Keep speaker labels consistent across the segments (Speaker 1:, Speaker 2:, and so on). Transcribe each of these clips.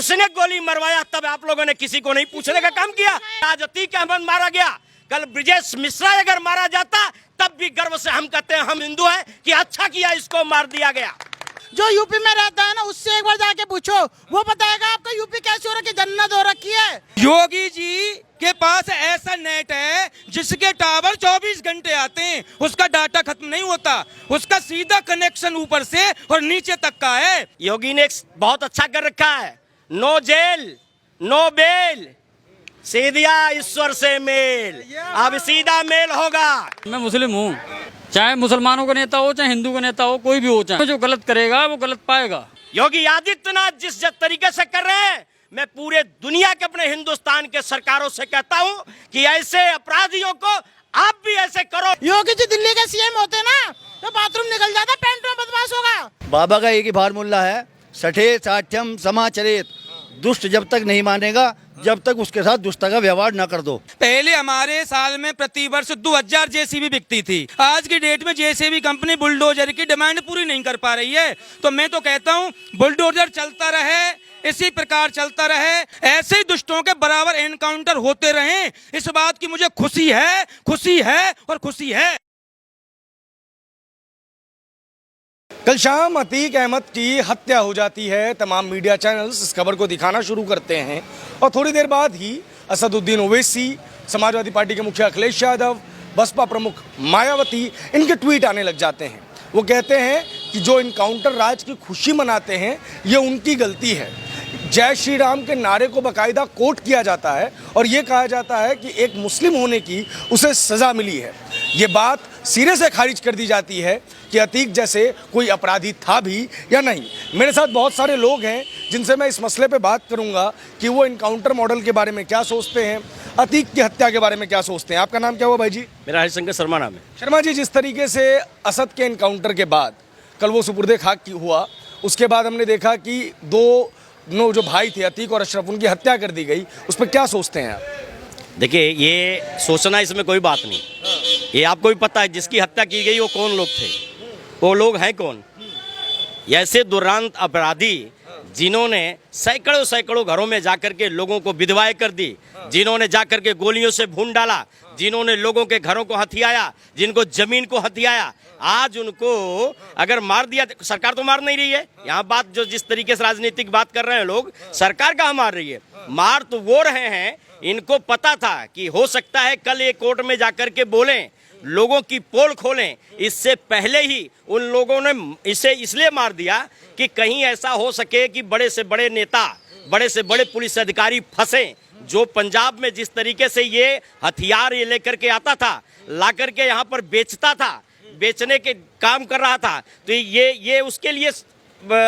Speaker 1: उसने गोली मरवाया, तब आप लोगों ने किसी को नहीं पूछने का काम किया। आज अतीक अहमद मारा गया, कल ब्रिजेश मिश्रा अगर मारा जाता तब भी गर्व से हम कहते हैं हम हिंदू हैं कि अच्छा किया इसको मार दिया गया।
Speaker 2: जो यूपी में रहता है ना, उससे एक बार जाके पूछो, वो बताएगा आपका यूपी कैसे हो रखी, जन्नत हो रखी है।
Speaker 3: योगी जी के पास ऐसा नेट है जिसके टावर 24 घंटे आते हैं, उसका डाटा खत्म नहीं होता, उसका सीधा कनेक्शन ऊपर से और नीचे तक का है।
Speaker 1: योगी ने बहुत अच्छा कर रखा है, नो जेल नो बेल, सीधा ईश्वर से मेल। अब सीधा मेल होगा।
Speaker 4: मैं मुस्लिम हूँ, चाहे मुसलमानों का नेता हो चाहे हिंदू का नेता हो, कोई भी हो, चाहे जो गलत करेगा वो गलत पाएगा।
Speaker 1: योगी आदित्यनाथ जिस तरीके से कर रहे हैं, मैं पूरे दुनिया के अपने हिंदुस्तान के सरकारों से कहता हूं कि ऐसे अपराधियों को आप भी ऐसे करो।
Speaker 2: योगी जी दिल्ली के सीएम होते ना तो बाथरूम निकल जाता, पैंट में बदमाश होगा।
Speaker 5: बाबा का एक ही फार्मूला है, सठे साठ्यम समाचरित। दुष्ट जब तक नहीं मानेगा जब तक उसके साथ दुष्टता का व्यवहार न कर दो।
Speaker 3: पहले हमारे साल में प्रति वर्ष 2000 जेसीबी बिकती थी, आज की डेट में जेसीबी कंपनी बुलडोजर की डिमांड पूरी नहीं कर पा रही है। तो मैं तो कहता हूँ बुलडोजर चलता रहे, इसी प्रकार चलता रहे, ऐसे ही दुष्टों के बराबर एनकाउंटर होते रहें। इस बात की मुझे खुशी है, खुशी है और खुशी है।
Speaker 6: कल शाम अतीक अहमद की हत्या हो जाती है। तमाम मीडिया चैनल्स इस खबर को दिखाना शुरू करते हैं और थोड़ी देर बाद ही असदुद्दीन ओवैसी, समाजवादी पार्टी के मुखिया अखिलेश यादव, बसपा प्रमुख मायावती, इनके ट्वीट आने लग जाते हैं। वो कहते हैं कि जो इनकाउंटर राज की खुशी मनाते हैं ये उनकी गलती है। जय श्री राम के नारे को बाकायदा कोट किया जाता है और ये कहा जाता है कि एक मुस्लिम होने की उसे सज़ा मिली है। ये बात सिरे से खारिज कर दी जाती है कि अतीक जैसे कोई अपराधी था भी या नहीं। मेरे साथ बहुत सारे लोग हैं जिनसे मैं इस मसले पे बात करूंगा कि वो इनकाउंटर मॉडल के बारे में क्या सोचते हैं, अतीक की हत्या के बारे में क्या सोचते हैं। आपका नाम क्या हुआ भाई जी?
Speaker 1: मेरा हरिशंकर शर्मा नाम है।
Speaker 6: शर्मा जी, जिस तरीके से असद के इनकाउंटर के बाद कल वो सुपुर्दे खाक की हुआ, उसके बाद हमने देखा कि दो जो भाई थे अतीक और अशरफ, उनकी हत्या कर दी गई, उस पर क्या सोचते हैं आप?
Speaker 1: देखिए, ये सोचना इसमें कोई बात नहीं, ये आपको भी पता है जिसकी हत्या की गई वो कौन लोग थे, वो लोग हैं कौन। ऐसे दुर्दांत अपराधी जिन्होंने सैकड़ों घरों में जाकर के लोगों को विधवाएं कर दी, जिन्होंने जाकर के गोलियों से भून डाला, जिन्होंने लोगों के घरों को हथियाया, जिनको जमीन को हथियाया, आज उनको अगर मार दिया। सरकार तो मार नहीं रही है, यहाँ बात जो जिस तरीके से राजनीतिक बात कर रहे हैं लोग, सरकार कहाँ मार रही है? मार तो वो रहे हैं, इनको पता था कि हो सकता है कल ये कोर्ट में जाकर के बोलें, लोगों की पोल खोलें। इससे पहले ही उन लोगों ने इसे इसलिए मार दिया कि कहीं ऐसा हो सके कि बड़े से बड़े नेता, बड़े से बड़े पुलिस अधिकारी फंसे। जो पंजाब में जिस तरीके से ये हथियार ये लेकर के आता था, ला करके यहाँ पर बेचता था, बेचने के काम कर रहा था, तो ये उसके लिए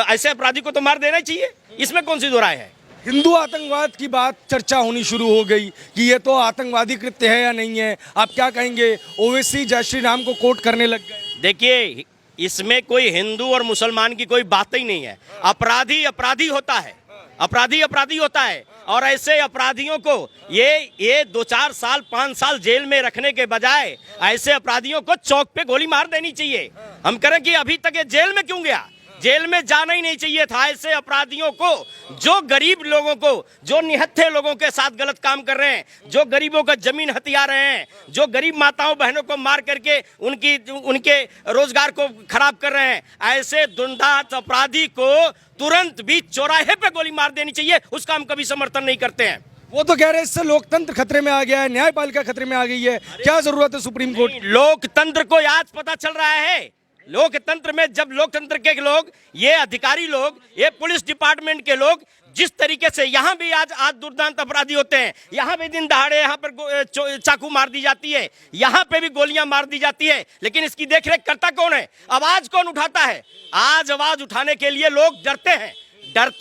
Speaker 1: ऐसे अपराधी को तो मार देना चाहिए, इसमें कौन सी दो राय है?
Speaker 6: हिंदू आतंकवाद की बात चर्चा होनी शुरू हो गई कि ये तो आतंकवादी कृत्य है या नहीं है। आप क्या कहेंगे? ओवैसी जय श्री राम को कोट करने लग गए।
Speaker 1: देखिए, इसमें कोई हिंदू और मुसलमान की कोई बात ही नहीं है। अपराधी अपराधी होता है, अपराधी अपराधी होता है। और ऐसे अपराधियों को ये 2-4 साल 5 साल जेल में रखने के बजाय ऐसे अपराधियों को चौक पे गोली मार देनी चाहिए। हम करें कि अभी तक ये जेल में क्यों गया? जेल में जाना ही नहीं चाहिए था। ऐसे अपराधियों को, जो गरीब लोगों को, जो निहत्थे लोगों के साथ गलत काम कर रहे हैं, जो गरीबों का जमीन हथिया रहे हैं, जो गरीब माताओं बहनों को मार करके उनके रोजगार को खराब कर रहे हैं, ऐसे दुर्दांत अपराधी को तुरंत भी चौराहे पे गोली मार देनी चाहिए। उसका हम कभी समर्थन नहीं करते हैं।
Speaker 6: वो तो कह रहे हैं इससे लोकतंत्र खतरे में आ गया है, न्यायपालिका खतरे में आ गई है। क्या जरूरत है सुप्रीम कोर्ट?
Speaker 1: लोकतंत्र को आज पता चल रहा है। लोकतंत्र में जब लोकतंत्र के लोग, ये अधिकारी लोग, ये पुलिस डिपार्टमेंट के लोग जिस तरीके से यहाँ भी आज दुर्दांत अपराधी होते हैं, यहाँ भी दिन दहाड़े यहाँ पर चाकू मार दी जाती है, यहाँ पे भी गोलियां मार दी जाती है, लेकिन इसकी देखरेख करता कौन है? आवाज कौन उठाता है? आज आवाज उठाने के लिए लोग डरते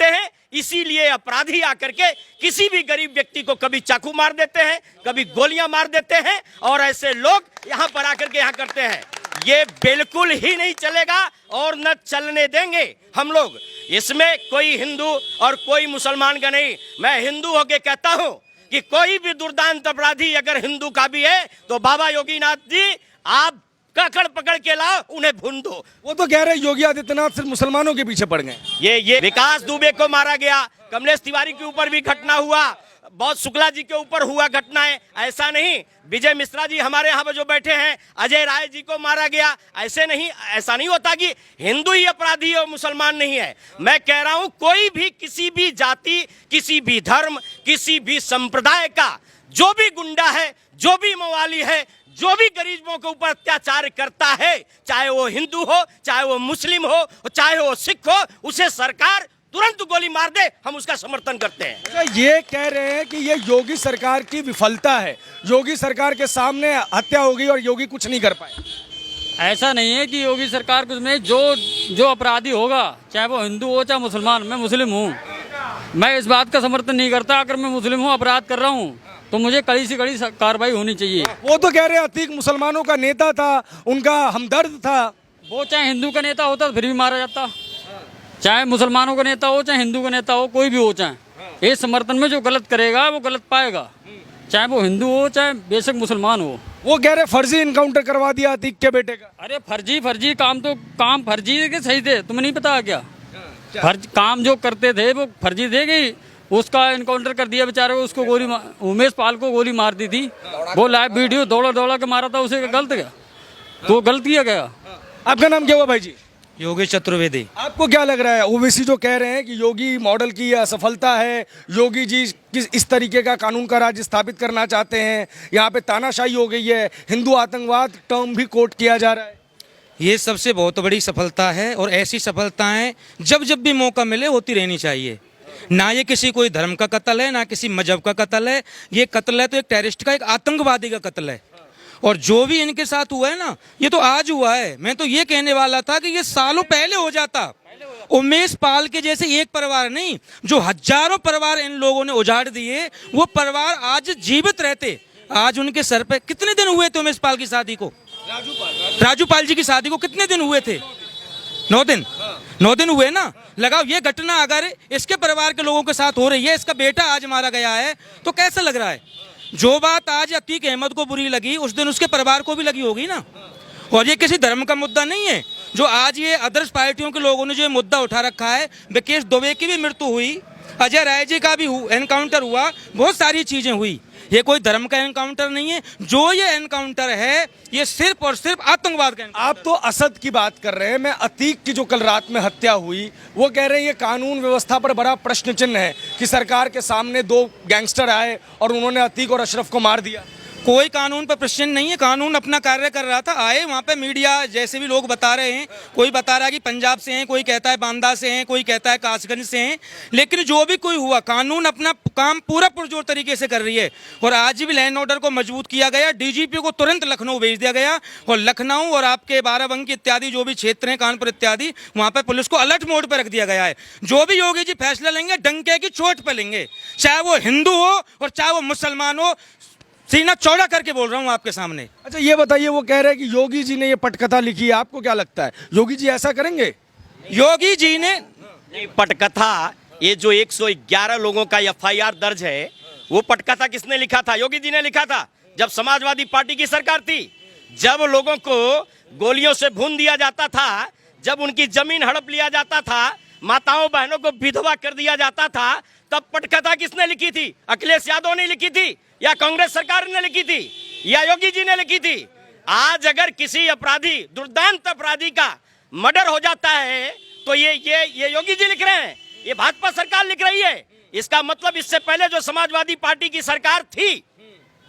Speaker 1: हैं। इसीलिए अपराधी आकर के किसी भी गरीब व्यक्ति को कभी चाकू मार देते हैं, कभी गोलियां मार देते हैं, और ऐसे लोग यहाँ पर आकर के यहाँ करते हैं। ये बिल्कुल ही नहीं चलेगा और न चलने देंगे हम लोग। इसमें कोई हिंदू और कोई मुसलमान का नहीं। मैं हिंदू होके कहता हूं कि कोई भी दुर्दांत अपराधी अगर हिंदू का भी है तो बाबा योगीनाथ जी, आप ककड़ पकड़ के लाओ, उन्हें भून दो।
Speaker 6: वो तो कह रहे हैं योगी आदित्यनाथ सिर्फ मुसलमानों के पीछे पड़ गए।
Speaker 1: ये विकास दुबे को मारा गया, कमलेश तिवारी के ऊपर भी घटना हुआ, बहुत शुक्ला जी के ऊपर हुआ घटनाएं। ऐसा नहीं, विजय मिश्रा जी हमारे यहाँ पे जो बैठे हैं, अजय राय जी को मारा गया। ऐसा नहीं होता कि हिंदू ही अपराधी और मुसलमान नहीं है। मैं कह रहा हूं कोई भी किसी भी जाति, किसी भी धर्म, किसी भी संप्रदाय का जो भी गुंडा है, जो भी मवाली है, जो भी गरीबों के ऊपर अत्याचार करता है, चाहे वो हिंदू हो, चाहे वो मुस्लिम हो, चाहे वो सिख हो, उसे सरकार तुरंत गोली मार दे, हम उसका समर्थन करते हैं।
Speaker 6: अच्छा, ये कह रहे हैं कि ये योगी सरकार की विफलता है, योगी सरकार के सामने हत्या हो गई और योगी कुछ नहीं कर पाए।
Speaker 4: ऐसा नहीं है कि योगी सरकार कुछ नहीं, जो अपराधी होगा, चाहे वो हिंदू हो चाहे मुसलमान, मैं मुस्लिम हूँ, मैं इस बात का समर्थन नहीं करता। अगर मैं मुस्लिम हूँ, अपराध कर रहा हूँ, तो मुझे कड़ी से कड़ी कार्रवाई होनी चाहिए।
Speaker 6: वो तो कह रहे हैं अतीक मुसलमानों का नेता था, उनका हमदर्द था।
Speaker 4: वो चाहे हिंदू का नेता होता तो फिर भी मारा जाता, चाहे मुसलमानों का नेता हो चाहे हिंदू का नेता हो, कोई भी हो, चाहे इस समर्थन में जो गलत करेगा वो गलत पाएगा, चाहे वो हिंदू हो चाहे बेशक मुसलमान हो।
Speaker 6: वो कह रहे फर्जी इनकाउंटर करवा दिया अतीक के बेटे का।
Speaker 4: अरे फर्जी काम फर्जी के सही थे, तुम्हें नहीं पता क्या? काम जो करते थे वो फर्जी थे कि उसका इनकाउंटर कर दिया बेचारे को, उसको उमेश पाल को गोली मार दी थी। वो लाइव वीडियो दौड़ा के मारा था, उसे गलत गया तो गलत किया गया।
Speaker 6: आपका नाम क्या हुआ भाई जी?
Speaker 3: योगेश चतुर्वेदी।
Speaker 6: आपको क्या लग रहा है, ओवैसी जो कह रहे हैं कि योगी मॉडल की असफलता है, योगी जी किस इस तरीके का कानून का राज स्थापित करना चाहते हैं, यहाँ पे तानाशाही हो गई है, हिंदू आतंकवाद टर्म भी कोट किया जा रहा है।
Speaker 3: ये सबसे बहुत बड़ी सफलता है और ऐसी सफलताएं जब जब भी मौका मिले होती रहनी चाहिए। ना ये किसी कोई धर्म का कत्ल है, ना किसी मजहब का कत्ल है, ये कत्ल है तो एक टेररिस्ट का, एक आतंकवादी का कत्ल है। और जो भी इनके साथ हुआ है ना, ये तो आज हुआ है। मैं तो ये कहने वाला था कि ये सालों पहले हो जाता। उमेश पाल के जैसे एक परिवार नहीं, जो हजारों परिवार इन लोगों ने उजाड़ दिए, वो परिवार आज जीवित रहते। आज उनके सर पे कितने दिन हुए थे उमेश पाल की शादी को? राजू पाल जी की शादी को कितने दिन हुए थे? 9 दिन। 9 दिन हुए ना। लगाओ, ये घटना अगर इसके परिवार के लोगों के साथ हो रही है, इसका बेटा आज मारा गया है, तो कैसा लग रहा है? जो बात आज अतीक अहमद को बुरी लगी, उस दिन उसके परिवार को भी लगी होगी ना। और ये किसी धर्म का मुद्दा नहीं है। जो आज ये अदर्स पार्टियों के लोगों ने जो मुद्दा उठा रखा है, विकेश दुबे की भी मृत्यु हुई, अजय राय जी का भी एनकाउंटर हुआ, बहुत सारी चीजें हुई। ये कोई धर्म का एनकाउंटर नहीं है। जो ये एनकाउंटर है, ये सिर्फ और सिर्फ आतंकवाद का।
Speaker 6: आप तो असद की बात कर रहे हैं, मैं अतीक की जो कल रात में हत्या हुई, वो कह रहे हैं ये कानून व्यवस्था पर बड़ा प्रश्न चिन्ह है कि सरकार के सामने 2 गैंगस्टर आए और उन्होंने अतीक और अशरफ को मार दिया।
Speaker 3: कोई कानून पर प्रश्न नहीं है, कानून अपना कार्य कर रहा था। आए वहाँ पे मीडिया जैसे भी लोग बता रहे हैं, कोई बता रहा है कि पंजाब से हैं, कोई कहता है बांदा से हैं, कोई कहता है कासगंज से हैं, लेकिन जो भी कोई हुआ, कानून अपना काम पूरा पुरजोर तरीके से कर रही है। और आज भी लैंड ऑर्डर को मजबूत किया गया, डीजीपी को तुरंत लखनऊ भेज दिया गया, और लखनऊ और आपके बाराबंकी इत्यादि जो भी क्षेत्र हैं, कानपुर इत्यादि, वहाँ पर पुलिस को अलर्ट मोड पर रख दिया गया है। जो भी योगी जी फैसला लेंगे, डंके की चोट पर लेंगे, चाहे वो हिंदू हो और चाहे वो मुसलमान हो। सीना चौड़ा करके बोल रहा हूँ आपके सामने।
Speaker 6: अच्छा, ये बताइए, वो कह रहे हैं कि योगी जी ने ये पटकथा लिखी है, आपको क्या लगता है, योगी जी ऐसा करेंगे?
Speaker 3: योगी जी ने
Speaker 1: पटकथा, ये जो 111 लोगों का FIR दर्ज है, वो पटकथा किसने लिखा था? योगी जी ने लिखा था। जब समाजवादी पार्टी की सरकार थी, जब लोगों को गोलियों से भून दिया जाता था, जब उनकी जमीन हड़प लिया जाता था, माताओं बहनों को विधवा कर दिया जाता था, तब पटकथा किसने लिखी थी? अखिलेश यादव ने लिखी थी, या कांग्रेस सरकार ने लिखी थी, या योगी जी ने लिखी थी? आज अगर किसी अपराधी, दुर्दांत अपराधी का मर्डर हो जाता है, तो ये योगी जी लिख रहे हैं, ये भाजपा सरकार लिख रही है। इसका मतलब इससे पहले जो समाजवादी पार्टी की सरकार थी,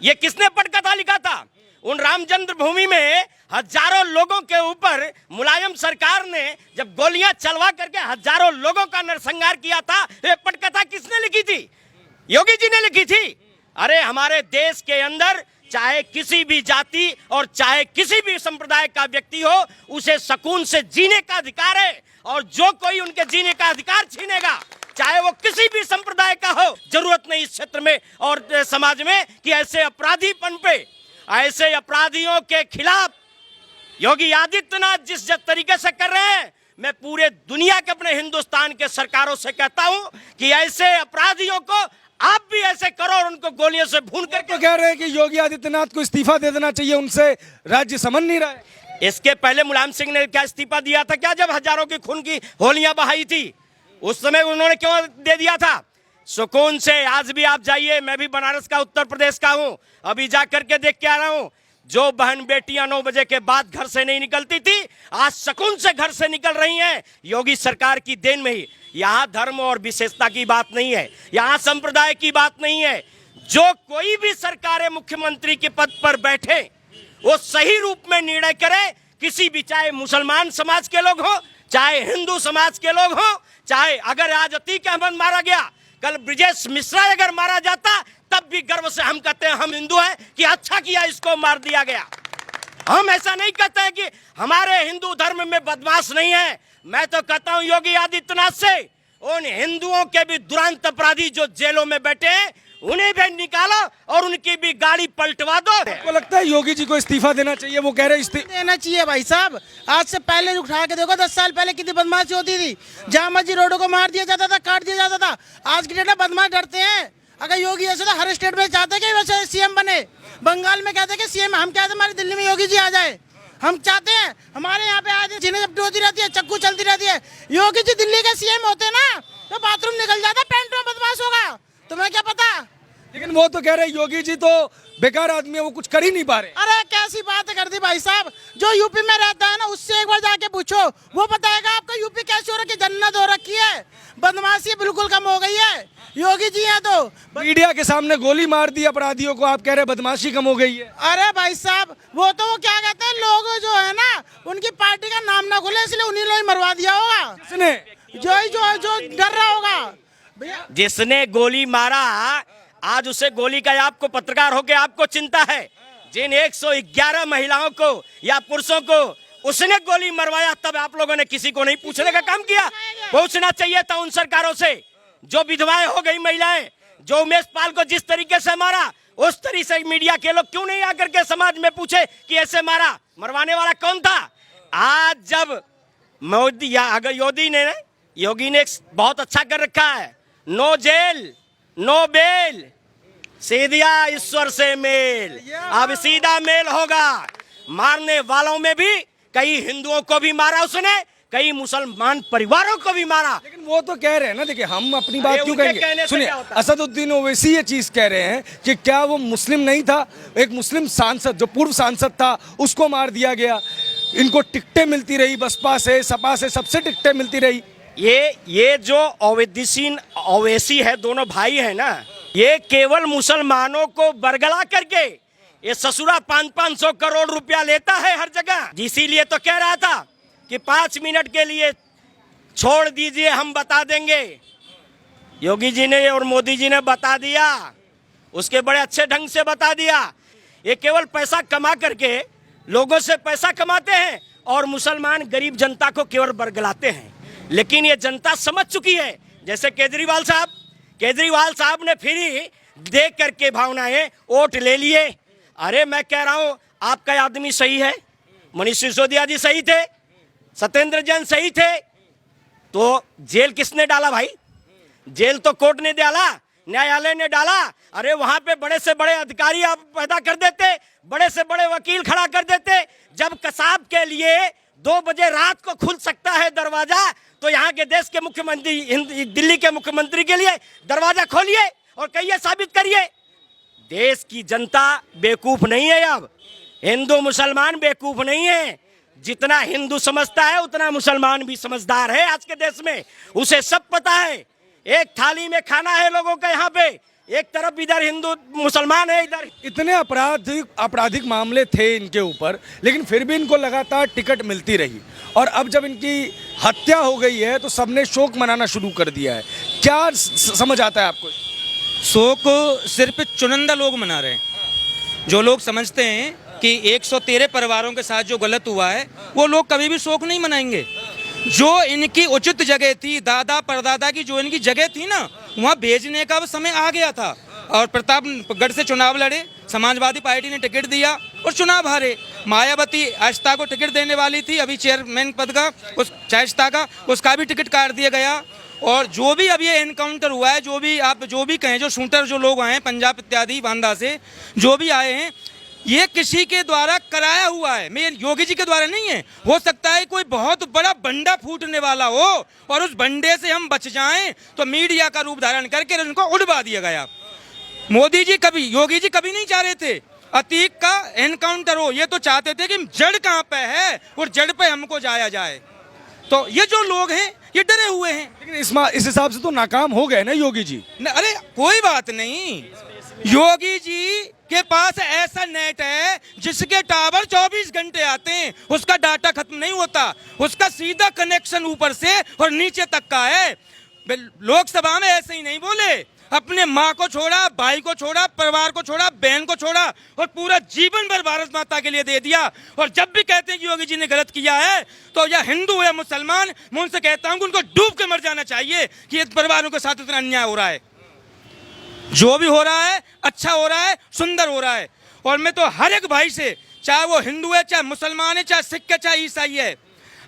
Speaker 1: ये किसने पटकथा लिखा था? उन राम जन्मभूमि में हजारों लोगों के ऊपर मुलायम सरकार ने जब गोलियां चलवा करके हजारों लोगों का नरसंहार किया था, ये पटकथा किसने लिखी थी? योगी जी ने लिखी थी। अरे हमारे देश के अंदर चाहे किसी भी जाति और चाहे किसी भी संप्रदाय का व्यक्ति हो, उसे सुकून से जीने का अधिकार है। और जो कोई उनके जीने का अधिकार छीनेगा, चाहे वो किसी भी संप्रदाय का हो, जरूरत नहीं इस क्षेत्र में और समाज में कि ऐसे अपराधीपन पे, ऐसे अपराधियों के खिलाफ योगी आदित्यनाथ जिस तरीके से कर रहे हैं, मैं पूरे दुनिया के अपने हिंदुस्तान के सरकारों से कहता हूं कि ऐसे अपराधियों को आप भी ऐसे करो और उनको गोलियों से भून करके।
Speaker 6: तो कह रहे हैं कि योगी आदित्यनाथ को इस्तीफा दे देना चाहिए, उनसे राज्य समझ नहीं रहा है।
Speaker 1: इसके पहले मुलायम सिंह ने क्या इस्तीफा दिया था क्या? जब हजारों की खून की होलियां बहाई थी, उस समय उन्होंने क्यों दे दिया था? सुकून से आज भी आप जाइए, मैं भी बनारस का उत्तर प्रदेश का हूं, अभी जा करके देख के आ रहा हूं। जो बहन बेटियां 9 बजे के बाद घर से नहीं निकलती थी, आज सुकून से घर से निकल रही हैं, योगी सरकार की देन में ही। यहाँ धर्म और विशेषता की बात नहीं है, यहाँ संप्रदाय की बात नहीं है। जो कोई भी सरकार मुख्यमंत्री के पद पर बैठे वो सही रूप में निर्णय करे, किसी भी, चाहे मुसलमान समाज के लोग हो, चाहे हिंदू समाज के लोग हो, चाहे अगर आज अतीक अहमद मारा गया, कल ब्रिजेश मिश्रा अगर मारा जाता, तब भी गर्व से हम कहते हैं हम हिंदू हैं कि अच्छा किया इसको मार दिया गया। हम ऐसा नहीं कहते हैं कि हमारे हिंदू धर्म में बदमाश नहीं है। मैं तो कहता हूं योगी आदित्यनाथ से उन हिंदुओं के भी दुरांत अपराधी जो जेलों में बैठे हैं उन्हें भी निकालो और उनकी भी गाड़ी पलटवा दो।
Speaker 6: आपको लगता है योगी जी को इस्तीफा देना चाहिए? वो कह रहे हैं
Speaker 2: देना चाहिए भाई साहब। आज से पहले उठा के देखो, 10 साल पहले कितनी बदमाशी होती थी, जहाँ मर्जी रोडों को मार दिया जाता था, काट दिया जाता था। आज की डेट में बदमाश डरते हैं। अगर योगी ऐसे तो हर स्टेट में चाहते हैं कि वैसे सीएम बने। बंगाल में कहते हैं कि सीएम, हम कहते हैं हमारी दिल्ली में योगी जी आ जाए। हम चाहते हैं हमारे यहाँ पे आज जिन्हें जब होती रहती है, चक्कू चलती रहती है। योगी जी दिल्ली के सीएम होते ना तो बाथरूम निकल जाता, पैंट में बदमाश होगा, तुम्हें क्या पता।
Speaker 6: लेकिन वो तो कह रहे हैं योगी जी तो बेकार आदमी है, वो कुछ कर ही नहीं पा रहे।
Speaker 2: अरे कैसी बात कर दी भाई साहब। जो यूपी में रहता है ना उससे एक बार जाके पूछो, वो बताएगा आपको यूपी कैसी हो रखी, जन्नत हो रखी है। बदमाशी बिल्कुल कम हो गई है। योगी जी हैं तो
Speaker 6: मीडिया के सामने गोली मार दी अपराधियों को, आप कह रहे हैं बदमाशी कम हो गई है।
Speaker 2: अरे भाई साहब वो तो वो क्या कहते हैं, लोग जो है ना उनकी पार्टी का नाम ना खुले इसलिए उन्हीं ने मरवा दिया होगा।
Speaker 6: किसने?
Speaker 2: जो डर रहा होगा भैया।
Speaker 1: जिसने गोली मारा आज उसे गोली का आपको पत्रकार होके आपको चिंता है। जिन 111 महिलाओं को या पुरुषों को उसने गोली मरवाया, तब आप लोगों ने किसी को नहीं पूछने का काम किया। पूछना चाहिए था उन सरकारों से जो विधवाएं हो गई महिलाएं, जो उमेश पाल को जिस तरीके से मारा, उस तरीके से मीडिया के लोग क्यों नहीं आकर के समाज में पूछे कि ऐसे मारा, मरवाने वाला कौन था। आज जब मोदी या अगर योगी ने बहुत अच्छा कर रखा है, नो जेल नो बेल, सीधा ईश्वर से मेल। अब सीधा मेल होगा। मारने वालों में भी कई हिंदुओं को भी मारा उसने, कई मुसलमान परिवारों को भी मारा।
Speaker 6: लेकिन वो तो कह रहे हैं ना, देखिए हम अपनी बात क्यों कहेंगे। सुनिए, असदुद्दीन ओवैसी ये चीज कह रहे हैं कि क्या वो मुस्लिम नहीं था, एक मुस्लिम सांसद जो पूर्व सांसद था उसको मार दिया गया। इनको टिकटें मिलती रही, बसपा से सपा से सबसे टिकटें मिलती रही।
Speaker 1: ये जो ओवैसी है, दोनों भाई है ना, ये केवल मुसलमानों को बरगला करके ये ससुरा 500 करोड़ रुपया लेता है हर जगह। इसीलिए तो कह रहा था कि 5 मिनट के लिए छोड़ दीजिए, हम बता देंगे। योगी जी ने और मोदी जी ने बता दिया, उसके बड़े अच्छे ढंग से बता दिया। ये केवल पैसा कमा करके लोगों से पैसा कमाते हैं और मुसलमान गरीब जनता को केवल बरगलाते हैं। लेकिन ये जनता समझ चुकी है। जैसे केजरीवाल साहब ने फ्री दे करके भावनाएं वोट ले लिए। अरे मैं कह रहा हूं आपका आदमी सही है, मनीष सिसोदिया जी सही थे, सत्येंद्र जैन सही थे, तो जेल किसने डाला भाई? जेल तो कोर्ट ने डाला, न्यायालय ने डाला। अरे वहां पे बड़े से बड़े अधिकारी आप पैदा कर देते, बड़े से बड़े वकील खड़ा कर देते। जब कसाब के लिए 2 बजे रात को खुल सकता है दरवाजा, तो यहाँ के देश के मुख्यमंत्री, दिल्ली के मुख्यमंत्री के लिए दरवाजा खोलिए और कहिए, साबित करिए। देश की जनता बेवकूफ नहीं है। अब हिंदू मुसलमान बेवकूफ नहीं है। जितना हिंदू समझता है उतना मुसलमान भी समझदार है आज के देश में। उसे सब पता है। एक थाली में खाना है लोगों का यहाँ पे, एक तरफ इधर हिंदू मुसलमान है, इधर।
Speaker 6: इतने आपराधिक मामले थे इनके ऊपर, लेकिन फिर भी इनको लगातार टिकट मिलती रही। और अब जब इनकी हत्या हो गई है तो सबने शोक मनाना शुरू कर दिया है। क्या समझ आता है आपको?
Speaker 3: शोक सिर्फ चुनिंदा लोग मना रहे हैं। जो लोग समझते हैं कि 113 परिवारों के साथ जो गलत हुआ है, वो लोग कभी भी शोक नहीं मनाएंगे। जो इनकी उचित जगह थी, दादा परदादा की जो इनकी जगह थी ना, वहाँ भेजने का समय आ गया था। और प्रतापगढ़ से चुनाव लड़े, समाजवादी पार्टी ने टिकट दिया और चुनाव हारे। मायावती आस्था को टिकट देने वाली थी, अभी चेयरमैन पद का, उस चाइस्ता का, उसका भी टिकट काट दिया गया। और जो भी अब ये एनकाउंटर हुआ है, जो भी कहें, जो शूटर जो लोग आए हैं पंजाब इत्यादि बांदा से जो भी आए हैं, ये किसी के द्वारा कराया हुआ है, मैं योगी जी के द्वारा नहीं है। हो सकता है कोई बहुत बड़ा बंडा फूटने वाला हो और उस बंडे से हम बच जाएं तो मीडिया का रूप धारण करके उनको उड़वा दिया गया। मोदी जी कभी, योगी जी कभी नहीं चाह रहे थे अतीक का एनकाउंटर हो, ये तो चाहते थे कि जड़ कहाँ पे है और जड़ पे हमको जाया जाए। तो ये जो लोग हैं ये डरे हुए हैं।
Speaker 6: लेकिन इस हिसाब से तो नाकाम हो गए ना योगी जी।
Speaker 3: अरे कोई बात नहीं, योगी जी के पास ऐसा नेट है जिसके टावर 24 घंटे आते हैं, उसका डाटा खत्म नहीं होता, उसका सीधा कनेक्शन ऊपर से और नीचे तक का है। लोकसभा में ऐसे ही नहीं बोले, अपने माँ को छोड़ा, भाई को छोड़ा, परिवार को छोड़ा, बहन को छोड़ा और पूरा जीवन भर भारत माता के लिए दे दिया। और जब भी कहते हैं कि योगी जी ने गलत किया है तो या हिंदू या मुसलमान, मैं उनसे कहता हूं कि उनको डूब के मर जाना चाहिए कि इन परिवारों के साथ इतना अन्याय हो रहा है। जो भी हो रहा है अच्छा हो रहा है, सुंदर हो रहा है। और मैं तो हर एक भाई से, चाहे वो हिंदू है, चाहे मुसलमान है, चाहे सिख है, चाहे ईसाई है,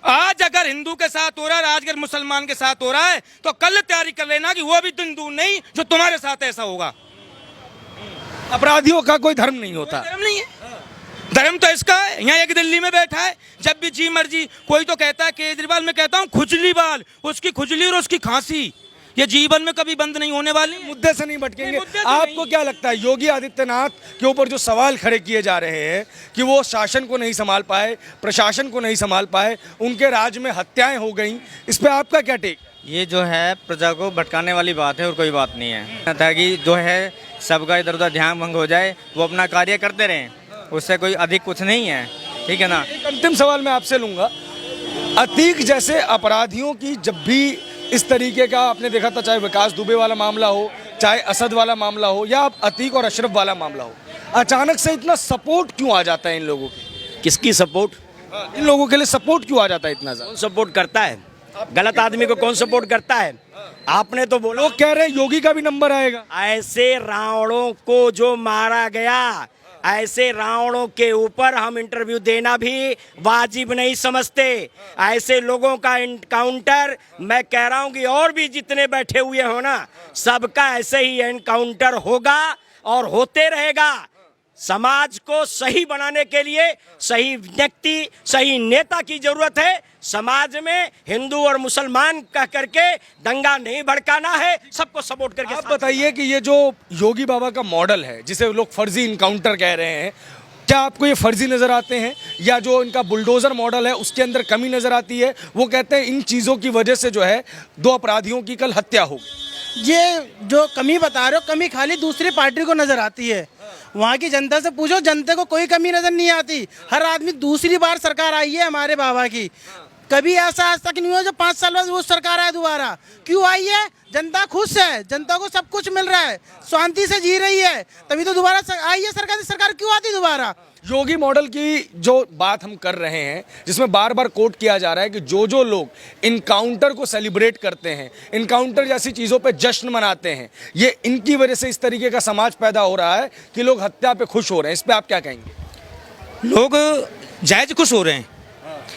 Speaker 3: आज अगर हिंदू के साथ हो रहा है, आज अगर मुसलमान के साथ हो रहा है तो कल तैयारी कर लेना कि वो भी दिन दूर नहीं जो तुम्हारे साथ ऐसा होगा।
Speaker 6: अपराधियों का कोई धर्म नहीं होता।
Speaker 3: धर्म नहीं है, धर्म तो इसका है। यहाँ एक दिल्ली में बैठा है, जब भी जी मर्जी, कोई तो कहता है केजरीवाल, मैं कहता हूँ खुजली बाल, उसकी खुजली और उसकी खांसी ये जीवन में कभी बंद नहीं होने वाली।
Speaker 6: मुद्दे से नहीं भटकेंगे। आपको क्या लगता है योगी आदित्यनाथ के ऊपर जो सवाल खड़े किए जा रहे हैं कि वो शासन को नहीं संभाल पाए, प्रशासन को नहीं संभाल पाए, उनके राज में हत्याएं हो गई, इस पे आपका क्या टेक?
Speaker 7: ये जो है प्रजा को भटकाने वाली बात है और कोई बात नहीं है, ताकि जो है सबका इधर उधर ध्यान भंग हो जाए, वो अपना कार्य करते रहें, उससे कोई अधिक कुछ नहीं है। ठीक है ना।
Speaker 6: एक अंतिम सवाल मैं आपसे लूंगा, अतीक जैसे अपराधियों की जब भी इस तरीके का आपने देखा था, चाहे विकास दुबे वाला मामला हो, चाहे असद वाला मामला हो, या अतीक और अशरफ वाला मामला हो, अचानक से इतना सपोर्ट क्यों आ जाता है इन लोगों के?
Speaker 1: किसकी सपोर्ट?
Speaker 6: इन लोगों के लिए सपोर्ट क्यों आ जाता है इतना ज्यादा?
Speaker 1: कौन सपोर्ट करता है? गलत आदमी को कौन सपोर्ट करता है? आपने तो बोला।
Speaker 6: लोग कह रहे हैं योगी का भी नंबर आएगा।
Speaker 1: ऐसे रावणों को जो मारा गया, ऐसे रावणों के ऊपर हम इंटरव्यू देना भी वाजिब नहीं समझते। ऐसे लोगों का एनकाउंटर, मैं कह रहा हूं कि और भी जितने बैठे हुए हो ना, सबका ऐसे ही एनकाउंटर होगा और होते रहेगा। समाज को सही बनाने के लिए सही व्यक्ति, सही नेता की जरूरत है। समाज में हिंदू और मुसलमान कह करके दंगा नहीं भड़काना है, सबको सपोर्ट करके।
Speaker 6: आप बताइए कि ये जो योगी बाबा का मॉडल है, जिसे लोग फर्जी इनकाउंटर कह रहे हैं, क्या आपको ये फर्जी नजर आते हैं, या जो इनका बुलडोजर मॉडल है उसके अंदर कमी नजर आती है? वो कहते हैं इन चीजों की वजह से जो है 2 अपराधियों की कल हत्या हो गई।
Speaker 2: ये जो कमी बता रहे हो, कमी खाली दूसरी पार्टी को नजर आती है। वहाँ की जनता से पूछो, जनता को कोई कमी नजर नहीं आती। हर आदमी, दूसरी बार सरकार आई है हमारे बाबा की, कभी ऐसा आज तक नहीं हुआ जो 5 साल बाद वो सरकार आए दोबारा। क्यों आई है? जनता खुश है, जनता को सब कुछ मिल रहा है, शांति से जी रही है, तभी तो दोबारा आई है सरकार। सरकार क्यों आती दोबारा?
Speaker 6: योगी मॉडल की जो बात हम कर रहे हैं, जिसमें बार बार कोट किया जा रहा है कि जो लोग इनकाउंटर को सेलिब्रेट करते हैं, इनकाउंटर जैसी चीज़ों पे जश्न मनाते हैं, ये इनकी वजह से इस तरीके का समाज पैदा हो रहा है कि लोग हत्या पे खुश हो रहे हैं। इस पे आप क्या कहेंगे?
Speaker 3: लोग जायज खुश हो रहे हैं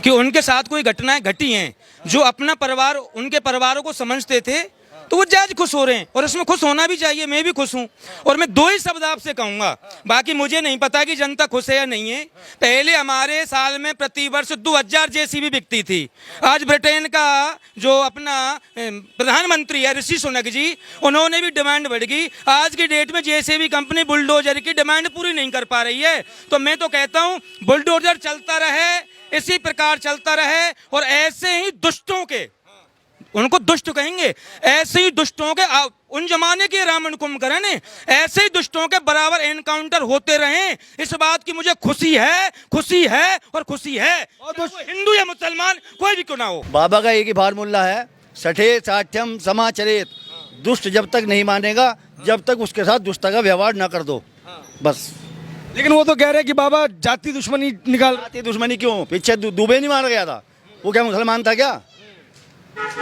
Speaker 3: कि उनके साथ कोई घटनाएं घटी हैं, जो अपना परिवार, उनके परिवारों को समझते थे, तो वो जायज खुश हो रहे हैं और इसमें खुश होना भी चाहिए। मैं भी खुश हूं और मैं 2 ही शब्द आपसे कहूंगा, बाकी मुझे नहीं पता कि जनता खुश है या नहीं है। पहले हमारे साल में प्रतिवर्ष 2000 जेसीबी बिकती थी। आज ब्रिटेन का जो अपना प्रधानमंत्री है ऋषि सुनक जी, उन्होंने भी डिमांड बढ़ गई। आज की डेट में जेसीबी कंपनी बुलडोजर की डिमांड पूरी नहीं कर पा रही है। तो मैं तो कहता हूँ बुलडोजर चलता रहे, इसी प्रकार चलता रहे और ऐसे ही दुष्टों के, उनको दुष्ट कहेंगे, ऐसे ही दुष्टों के, उन जमाने के रावण कुंभकर्ण, ऐसे ही दुष्टों के बराबर एनकाउंटर होते रहें। इस बात की मुझे खुशी है, खुशी है और खुशी है। हिंदू या मुसलमान कोई भी क्यों ना हो।
Speaker 5: बाबा का एक ही फार्मूला है, सठे साठ्यम समाचरेत। दुष्ट जब तक नहीं मानेगा, जब तक उसके साथ दुष्टता का व्यवहार न कर दो, बस।
Speaker 6: लेकिन वो तो कह रहे हैं कि बाबा जाति दुश्मनी निकाल।
Speaker 5: जाति दुश्मनी क्यों? पीछे दुबे नहीं मारा गया था, वो क्या मुसलमान था क्या?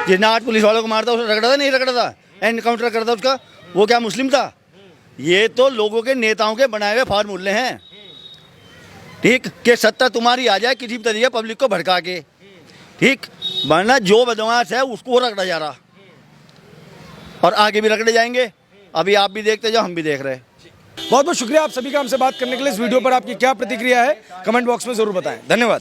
Speaker 5: जितना 8 पुलिस वालों को मारता उसको रगड़ा था, नहीं रगड़ा था, एनकाउंटर करता उसका, वो क्या मुस्लिम था? ये तो लोगों के नेताओं के बनाए हुए फार्मूले हैं, ठीक, कि सत्ता तुम्हारी आ जाए किसी भी तरीके पब्लिक को भड़का के, ठीक, वरना जो बदमाश है उसको रगड़ा जा रहा और आगे भी रगड़े जाएंगे। अभी आप भी देखते जाओ, हम भी देख रहे हैं।
Speaker 6: बहुत बहुत शुक्रिया आप सभी का हमसे बात करने के लिए। इस वीडियो पर आपकी क्या प्रतिक्रिया है कमेंट बॉक्स में जरूर बताएं। धन्यवाद।